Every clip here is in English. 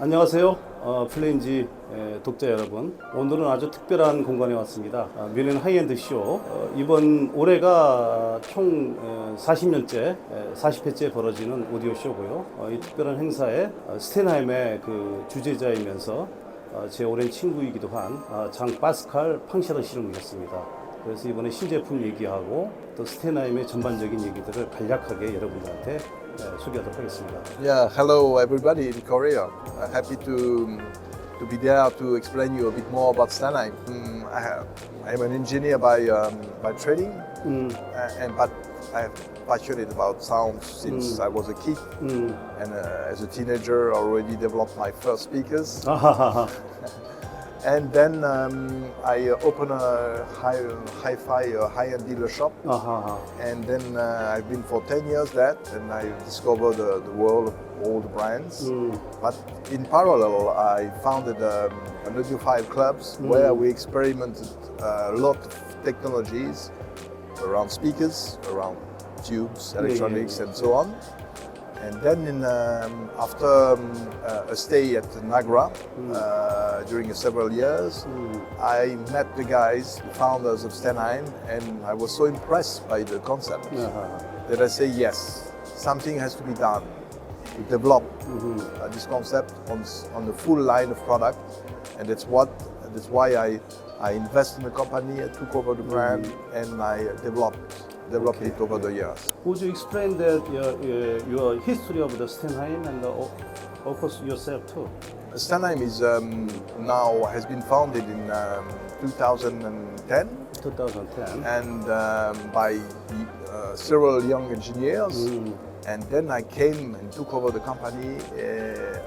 안녕하세요. 풀레인지 독자 여러분. 오늘은 아주 특별한 공간에 왔습니다. 뮌헨 하이엔드 쇼. 이번 올해가 총 40년째, 40회째 벌어지는 오디오 쇼고요. 이 특별한 행사에 스텐하임의 그 주재자이면서 제 오랜 친구이기도 한 장 파스칼 팡샤르 씨를 모셨습니다. 그래서 이번에 신제품 얘기하고 또 스텐하임의 전반적인 얘기들을 간략하게 여러분들한테 소개하도록 하겠습니다. Yeah, hello everybody in Korea. Happy to be there to explain you a bit more about Stenheim. I'm an engineer by training, but I'm passionate about sound since I was a kid. And as a teenager, I already developed my first speakers. And then I opened a hi-fi high-end dealer shop, and then I've been for 10 years that, and I discovered the world of all the brands. But in parallel, I founded an audiophile clubs where we experimented a lot of technologies around speakers, around tubes, electronics, and so on. And then after a stay at Nagra during several years, I met the guys, the founders of Stenheim, and I was so impressed by the concept that I say yes, something has to be done to develop this concept on the full line of product, and that's why I invest in the company, I took over the brand, and I developed it over the years. Would you explain that your history of the Stenheim and of course yourself too? Stenheim is now has been founded in 2010. 2010. And by several young engineers. And then I came and took over the company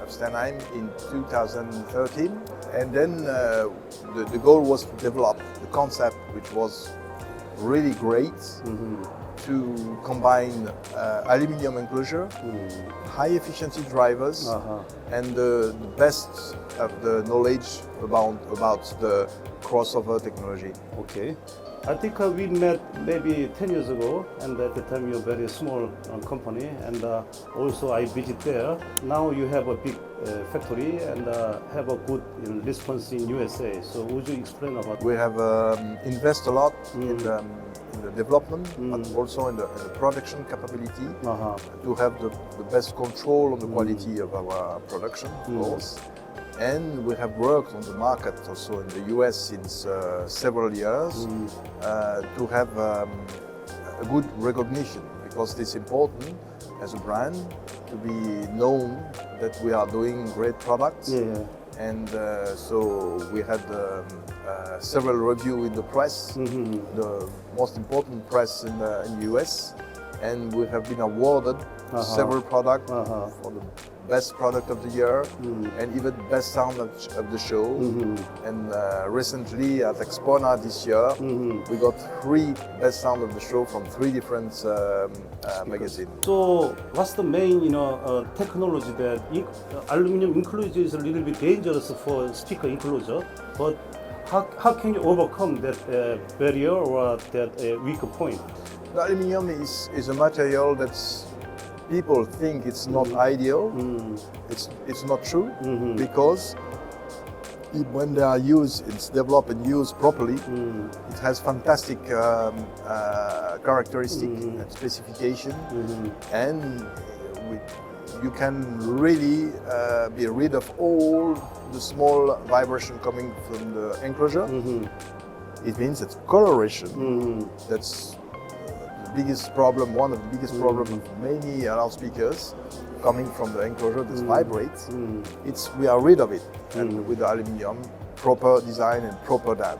of Stenheim in 2013. And then the goal was to develop the concept, which was really great, to combine aluminium enclosure, high efficiency drivers, and the best of the knowledge about the crossover technology. Okay. I think we met maybe 10 years ago, and at the time you're a very small company, and also I visit there. Now you have a big factory and have a good response in USA. So would you explain about? We have invested a lot in the development, but also in the production capability to have the best control on the quality of our production, of course. And we have worked on the market also in the US since several years to have a good recognition, because it's important as a brand to be known that we are doing great products. And so we had several reviews in the press, the most important press in the US, and we have been awarded several products for the best product of the year and even best sound of the show. And recently at Expona this year, we got 3 best sound of the show from 3 different magazines. So what's the main technology that aluminum enclosure is a little bit dangerous for speaker enclosure, but how can you overcome that barrier or that weak point? The aluminium is a material that's people think it's not ideal. It's not true, because when they are used, it's developed and used properly. It has fantastic characteristic and specification, and you can really be rid of all the small vibration coming from the enclosure. It means that coloration, that's biggest problem, one of the biggest problems of many loudspeakers coming from the enclosure that vibrates. We are rid of it, and with the aluminium, proper design and proper dam.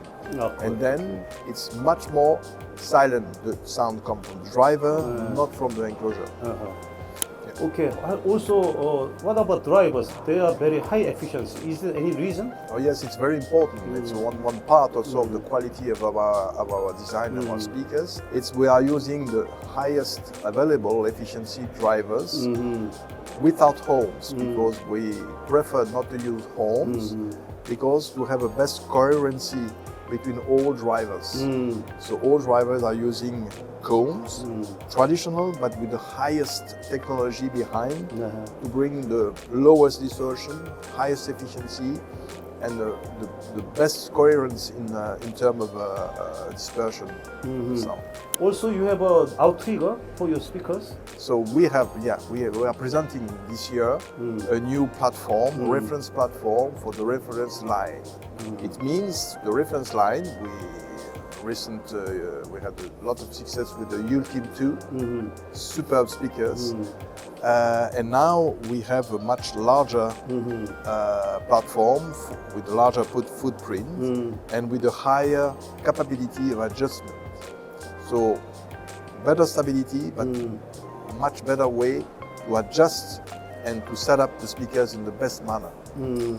And then it's much more silent. The sound comes from the driver, not from the enclosure. Okay. Also, what about drivers? They are very high efficiency. Is there any reason? Oh yes, it's very important. It's one part also of the quality of our design of our speakers. We are using the highest available efficiency drivers without horns, because we prefer not to use horns, because to have a best coherency between all drivers. So all drivers are using combs, traditional but with the highest technology behind to bring the lowest distortion, highest efficiency, and the best coherence in terms of dispersion sound. Also, you have a outrigger for your speakers. So we are presenting this year a new platform, reference platform for the reference line. It means the reference line. We had a lot of success with the Ultim 2, superb speakers, and now we have a much larger platform with a larger footprint and with a higher capability of adjustment. So better stability, but a much better way to adjust and to set up the speakers in the best manner.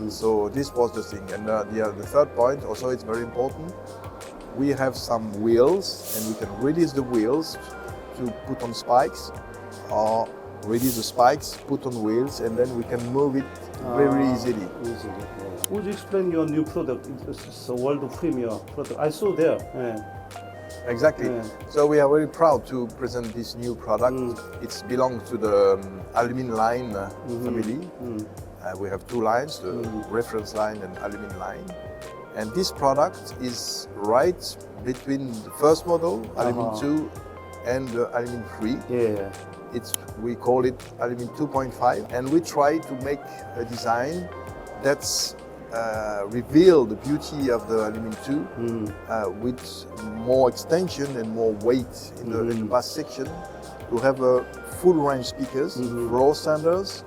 So this was the thing. And the third point, also it's very important, we have some wheels and we can release the wheels to put on spikes or release the spikes, put on wheels, and then we can move it very easily. Would you explain your new product? It's a world premiere product. I saw there. Exactly. So we are very proud to present this new product. It belongs to the aluminium line family. We have two lines, the reference line and aluminium line. And this product is right between the first model, aluminium 2, and the aluminium 3. We call it aluminium 2.5, and we try to make a design that's reveal the beauty of the aluminium 2 with more extension and more weight in the bass section to have a full range speakers, floor standards,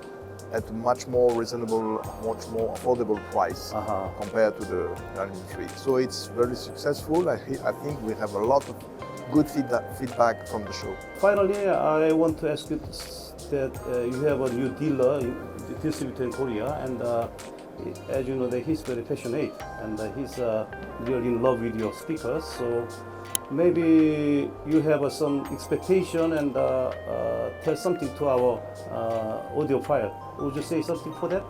at a much more reasonable, much more affordable price compared to the aluminium 3. So it's very successful. I think we have a lot of good feedback from the show. Finally, I want to ask you that you have a new dealer, distributor in Korea, and as you know, that he's very passionate and he's really in love with your speakers. So maybe you have some expectation and tell something to our audiophile. Would you say something for that?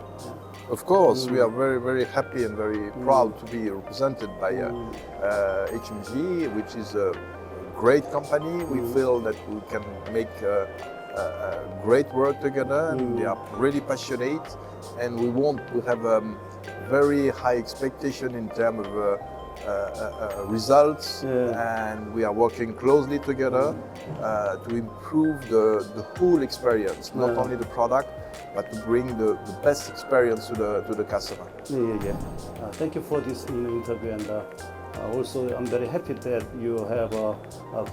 Of course, we are very, very happy and very proud to be represented by HMG, which is a great company. We feel that we can make great work together, and they are really passionate, and we want to have a very high expectation in terms of results, and we are working closely together to improve the whole experience, not only the product, but to bring the best experience to the customer. Thank you for this interview, and also I'm very happy that you have a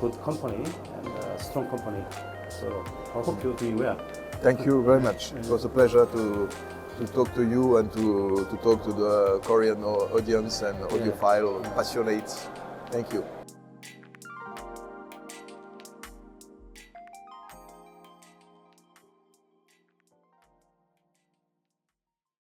good company and a strong company. So I hope you're doing well. Thank you very much. It was a pleasure to talk to you and to talk to the Korean audience and audiophile passionates. Thank you.